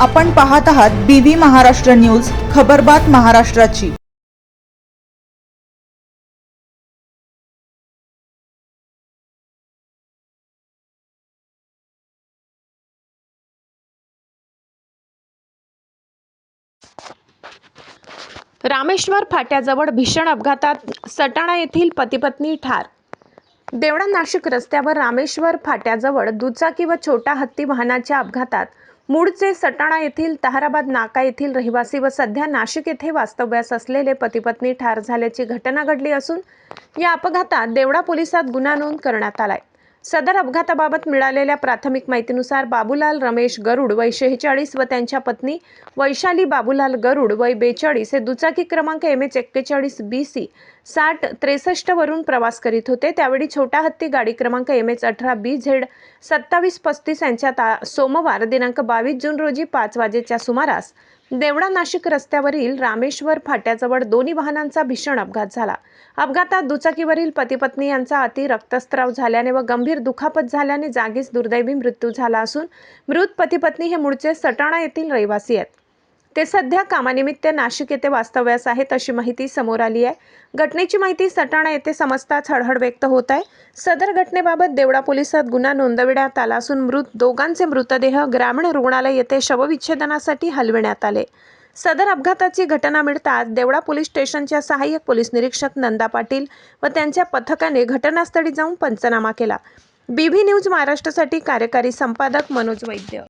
आपण पाहत आहात BV महाराष्ट्र न्यूज, खबरबात महाराष्ट्राची। रामेश्वर फाट्याजवळ भीषण अपघातात सटाणा येथील पती-पत्नी ठार। देवळा नाशिक रस्त्यावर रामेश्वर फाट्याजवळ दुचाकी व छोटा हत्ती वाहनाच्या अपघातात मूळचे सटाणा येथील ताहराबाद नाका येथील रहिवासी व सध्या नाशिक येथे वास्तव्यास असलेले पती-पत्नी ठार झाल्याची घटना घडली असून या अपघातात देवळा पोलिसात गुन्हा नोंद करण्यात आलाय। सदर अपघाताबाबत मिळालेल्या प्राथमिक माहितीनुसार बाबूलाल रमेश गरुड वय 46 व त्यांच्या पत्नी वैशाली बाबूलाल गरुड वय 42 हे दुचाकी क्रमांक MH41 BC 6063 वरून प्रवास करीत होते। त्यावेळी छोटा हत्ती गाडी क्रमांक MH18 BZ 2735 यांच्यात सोमवार दिनांक 22 जून रोजी 5 वाजेच्या सुमारास देवळा नाशिक रस्त्यावरील रामेश्वर फाट्याजवळ दोन्ही वाहनांचा भीषण अपघात झाला। अपघातात दुचाकीवरील पती-पत्नी यांचा अति रक्तस्राव झाल्याने व गंभीर दुखापत झाल्याने जागीच दुर्दैवी मृत्यू झाला असून मृत पती-पत्नी हे मूळचे सटाणा येथील रहिवासी आहेत। ते सध्या कामानिमित्त नाशिक येथे वास्तव्यास आहेत अशी माहिती समोर आली आहे। घटनेची माहिती सटाणा येथे समजताच हळहळ व्यक्त होत आहे। सदर घटनेबाबत देवळा पोलिसात गुन्हा नोंदविण्यात आला असून मृत दोघांचे मृतदेह ग्रामीण रुग्णालय येथे शवविच्छेदनासाठी हलविण्यात आले। सदर अपघाताची घटना मिळताच देवळा पोलीस स्टेशनच्या सहाय्यक पोलीस निरीक्षक नंदा पाटील व त्यांच्या पथकाने घटनास्थळी जाऊन पंचनामा केला। BV न्यूज महाराष्ट्रासाठी कार्यकारी संपादक मनोज वैद्य।